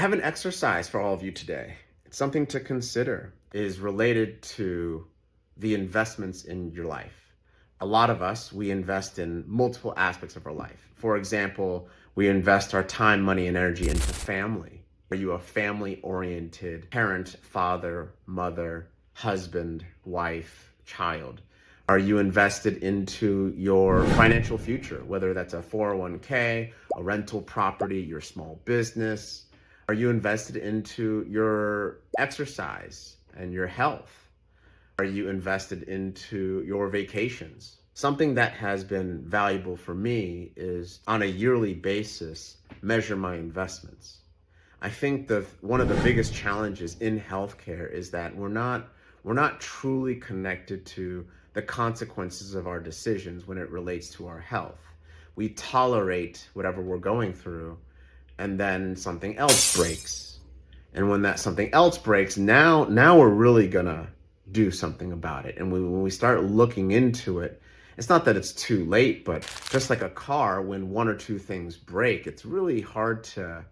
have an exercise for all of you today. It's something to consider. It is related to the investments in your life. A lot of us, we invest in multiple aspects of our life. For example, we invest our time, money, and energy into family. Are you a family-oriented parent, father, mother, husband, wife, child? Are you invested into your financial future, whether that's a 401k, a rental property, your small business? Are you invested into your exercise and your health? Are you invested into your vacations? Something that has been valuable for me is on a yearly basis, measure my investments. I think that one of the biggest challenges in healthcare is that we're not truly connected to the consequences of our decisions when it relates to our health. We tolerate whatever we're going through, and then something else breaks. And when that something else breaks, now we're really gonna do something about it. And when we start looking into it, it's not that it's too late, but just like a car, when one or two things break, it's really hard to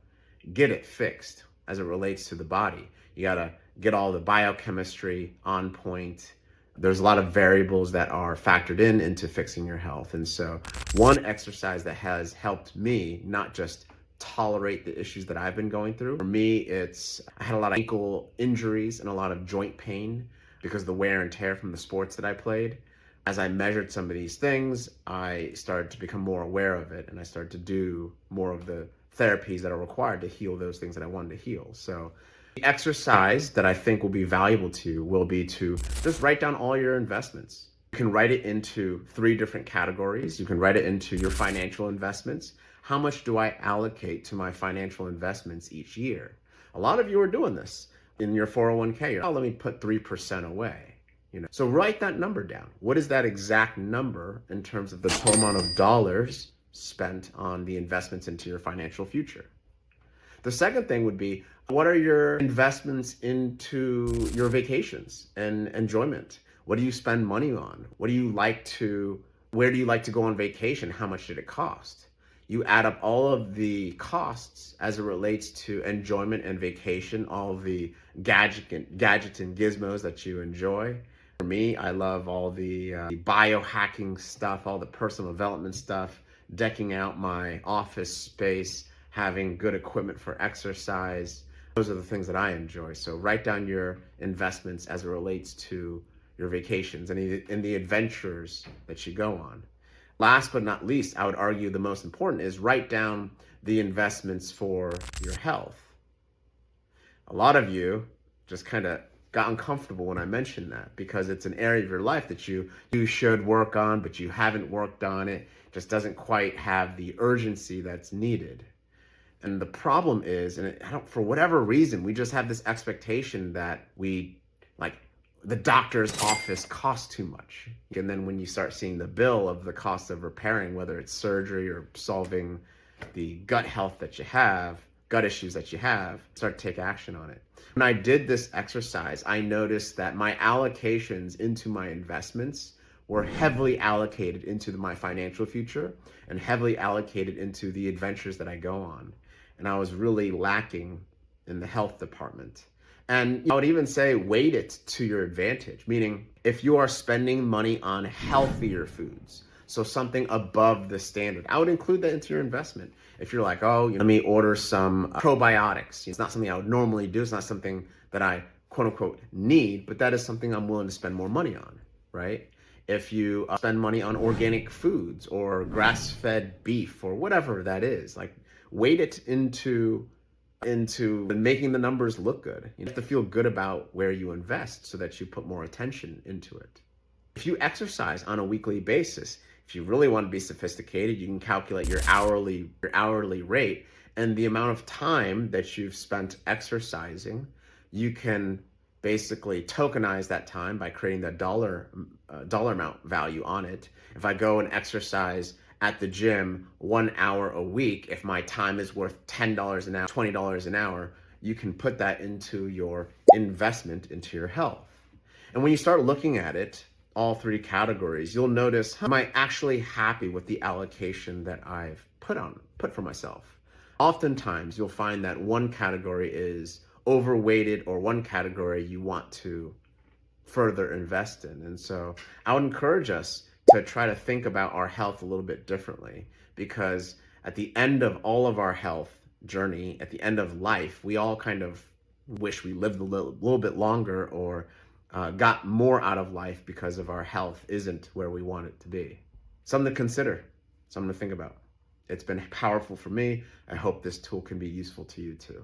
get it fixed as it relates to the body. You gotta get all the biochemistry on point. There's a lot of variables that are factored into fixing your health. And so one exercise that has helped me not just tolerate the issues that I've been going through. For me, I had a lot of ankle injuries and a lot of joint pain because of the wear and tear from the sports that I played. As I measured some of these things, I started to become more aware of it, and I started to do more of the therapies that are required to heal those things that I wanted to heal. So the exercise that I think will be valuable to you will be to just write down all your investments. You can write it into 3 different categories. You can write it into your financial investments. How much do I allocate to my financial investments each year? A lot of you are doing this in your 401k. Oh, let me put 3% away. So write that number down. What is that exact number in terms of the total amount of dollars spent on the investments into your financial future? The second thing would be, what are your investments into your vacations and enjoyment? What do you spend money on? Where do you like to go on vacation? How much did it cost? You add up all of the costs as it relates to enjoyment and vacation, all of the gadgets and gizmos that you enjoy. For me, I love all the biohacking stuff, all the personal development stuff, decking out my office space, having good equipment for exercise. Those are the things that I enjoy. So write down your investments as it relates to your vacations and the adventures that you go on. Last but not least, I would argue the most important is write down the investments for your health. A lot of you just kind of got uncomfortable when I mentioned that because it's an area of your life that you should work on, but you haven't worked on it. Just doesn't quite have the urgency that's needed. And the problem is, for whatever reason, we just have this expectation that the doctor's office costs too much. And then when you start seeing the bill of the cost of repairing, whether it's surgery or solving the gut issues that you have, start to take action on it. When I did this exercise, I noticed that my allocations into my investments were heavily allocated into my financial future and heavily allocated into the adventures that I go on. And I was really lacking in the health department. And I would even say weight it to your advantage, meaning if you are spending money on healthier foods, so something above the standard, I would include that into your investment. If you're like, let me order some probiotics. It's not something I would normally do. It's not something that I quote unquote need, but that is something I'm willing to spend more money on, right? If you spend money on organic foods or grass-fed beef or whatever that is, weight it into making the numbers look good. You have to feel good about where you invest so that you put more attention into it. If you exercise on a weekly basis, if you really want to be sophisticated, you can calculate your hourly rate and the amount of time that you've spent exercising. You can basically tokenize that time by creating the dollar amount value on it. If I go and exercise at the gym 1 hour a week, if my time is worth $10 an hour, $20 an hour, you can put that into your investment into your health. And when you start looking at it, all 3 categories, you'll notice, am I actually happy with the allocation that I've put for myself? oftentimes you'll find that one category is overweighted or one category you want to further invest in. And so I would encourage us to try to think about our health a little bit differently, because at the end of all of our health journey, at the end of life, we all kind of wish we lived a little bit longer, or got more out of life because of our health isn't where we want it to be. Something to consider, something to think about. It's been powerful for me. I hope this tool can be useful to you too.